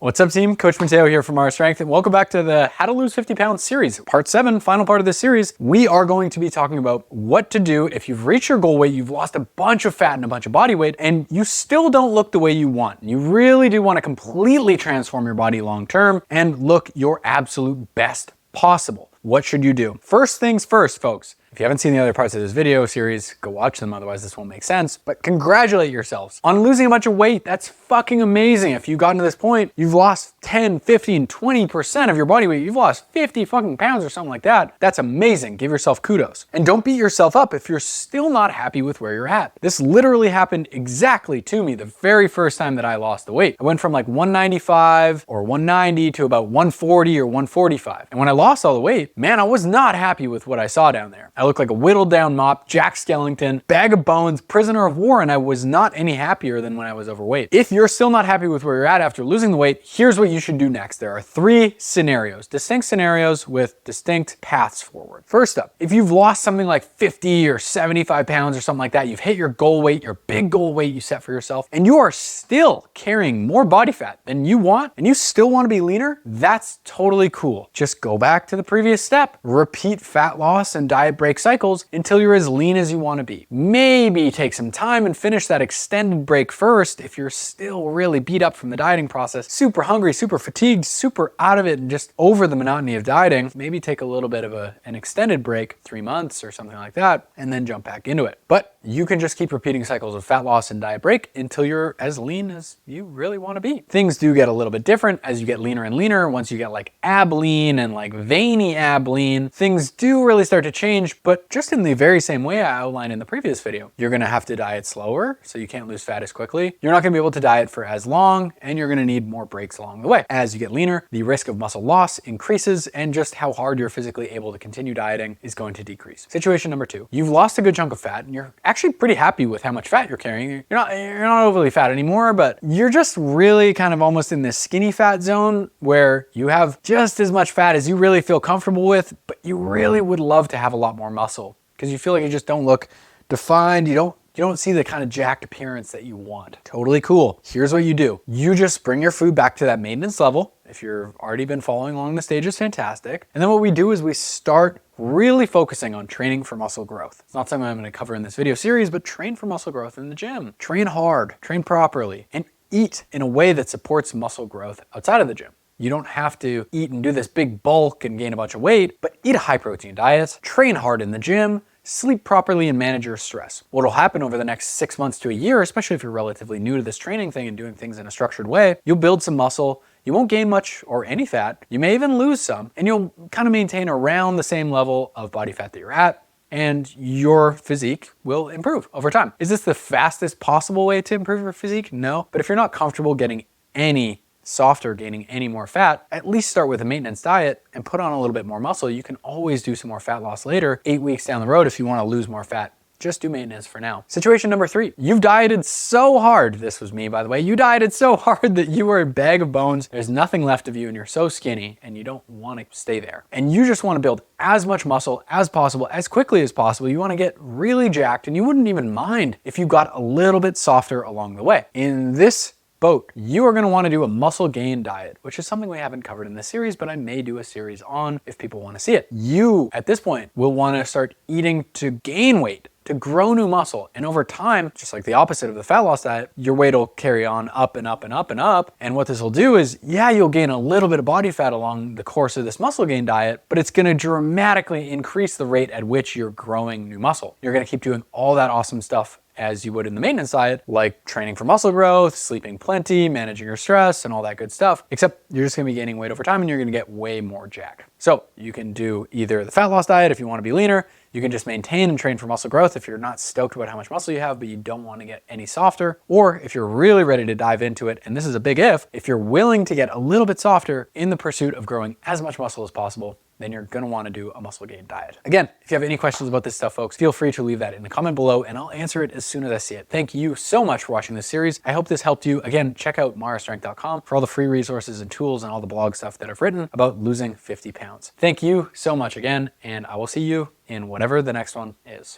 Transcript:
What's up, team? Coach Matteo here from Marra Strength, and welcome back to the How to Lose 50 Pounds series. Part 7, final part of this series. We are going to be talking about what to do if you've reached your goal weight, you've lost a bunch of fat and a bunch of body weight, and you still don't look the way you want. You really do want to completely transform your body long term and look your absolute best possible. What should you do? First things first, folks. If you haven't seen the other parts of this video series, go watch them, otherwise this won't make sense. But congratulate yourselves on losing a bunch of weight. That's fucking amazing. If you've gotten to this point, you've lost 10, 15, 20% of your body weight. You've lost 50 fucking pounds or something like that. That's amazing. Give yourself kudos. And don't beat yourself up if you're still not happy with where you're at. This literally happened exactly to me the very first time that I lost the weight. I went from like 195 or 190 to about 140 or 145. And when I lost all the weight, man, I was not happy with what I saw down there. I looked like a whittled down mop, Jack Skellington, bag of bones, prisoner of war, and I was not any happier than when I was overweight. If you're still not happy with where you're at after losing the weight, here's what you should do next. There are 3 scenarios, distinct scenarios with distinct paths forward. First up, if you've lost something like 50 or 75 pounds or something like that, you've hit your goal weight, your big goal weight you set for yourself, and you are still carrying more body fat than you want, and you still want to be leaner, that's totally cool. Just go back to the previous step. Repeat fat loss and diet break cycles until you're as lean as you want to be. Maybe take some time and finish that extended break first if you're still really beat up from the dieting process, super hungry, super fatigued, super out of it and just over the monotony of dieting. Maybe take a little bit of an extended break, 3 months or something like that, and then jump back into it. But you can just keep repeating cycles of fat loss and diet break until you're as lean as you really want to be. Things do get a little bit different as you get leaner and leaner. Once you get like ab lean and like veiny ab lean, things do really start to change. But just in the very same way I outlined in the previous video, you're gonna have to diet slower, so you can't lose fat as quickly. You're not gonna be able to diet for as long, and you're gonna need more breaks along the way. As you get leaner, the risk of muscle loss increases, and just how hard you're physically able to continue dieting is going to decrease. Situation number 2, you've lost a good chunk of fat, and you're actually pretty happy with how much fat you're carrying. You're not overly fat anymore, but you're just really kind of almost in this skinny fat zone where you have just as much fat as you really feel comfortable with, but you really would love to have a lot more muscle because you feel like you just don't look defined. You don't see the kind of jacked appearance that you want. Totally cool. Here's what you do. You just bring your food back to that maintenance level. If you've already been following along the stages, fantastic. And then what we do is we start really focusing on training for muscle growth. It's not something I'm going to cover in this video series, but train for muscle growth in the gym. Train hard, train properly, and eat in a way that supports muscle growth outside of the gym. You don't have to eat and do this big bulk and gain a bunch of weight, but eat a high protein diet, train hard in the gym, sleep properly, and manage your stress. What will happen over the next 6 months to a year, especially if you're relatively new to this training thing and doing things in a structured way, you'll build some muscle. You won't gain much or any fat. You may even lose some, and you'll kind of maintain around the same level of body fat that you're at, and your physique will improve over time. Is this the fastest possible way to improve your physique? No, but if you're not comfortable getting any softer, gaining any more fat, at least start with a maintenance diet and put on a little bit more muscle. You can always do some more fat loss later, 8 weeks down the road if you want to lose more fat. Just do maintenance for now. Situation number 3, you've dieted so hard, this was me by the way, you dieted so hard that you are a bag of bones, there's nothing left of you and you're so skinny and you don't want to stay there. And you just want to build as much muscle as possible, as quickly as possible. You want to get really jacked and you wouldn't even mind if you got a little bit softer along the way. In this boat, you are going to want to do a muscle gain diet, which is something we haven't covered in this series, but I may do a series on if people want to see it. You, at this point, will want to start eating to gain weight, to grow new muscle. And over time, just like the opposite of the fat loss diet, your weight will carry on up and up and up and up. And what this will do is, yeah, you'll gain a little bit of body fat along the course of this muscle gain diet, but it's going to dramatically increase the rate at which you're growing new muscle. You're going to keep doing all that awesome stuff as you would in the maintenance diet, like training for muscle growth, sleeping plenty, managing your stress, and all that good stuff, except you're just gonna be gaining weight over time and you're gonna get way more jacked. So you can do either the fat loss diet if you wanna be leaner, you can just maintain and train for muscle growth if you're not stoked about how much muscle you have, but you don't wanna get any softer, or if you're really ready to dive into it, and this is a big if you're willing to get a little bit softer in the pursuit of growing as much muscle as possible, then you're gonna wanna do a muscle gain diet. Again, if you have any questions about this stuff, folks, feel free to leave that in the comment below and I'll answer it as soon as I see it. Thank you so much for watching this series. I hope this helped you. Again, check out marrastrength.com for all the free resources and tools and all the blog stuff that I've written about losing 50 pounds. Thank you so much again, and I will see you in whatever the next one is.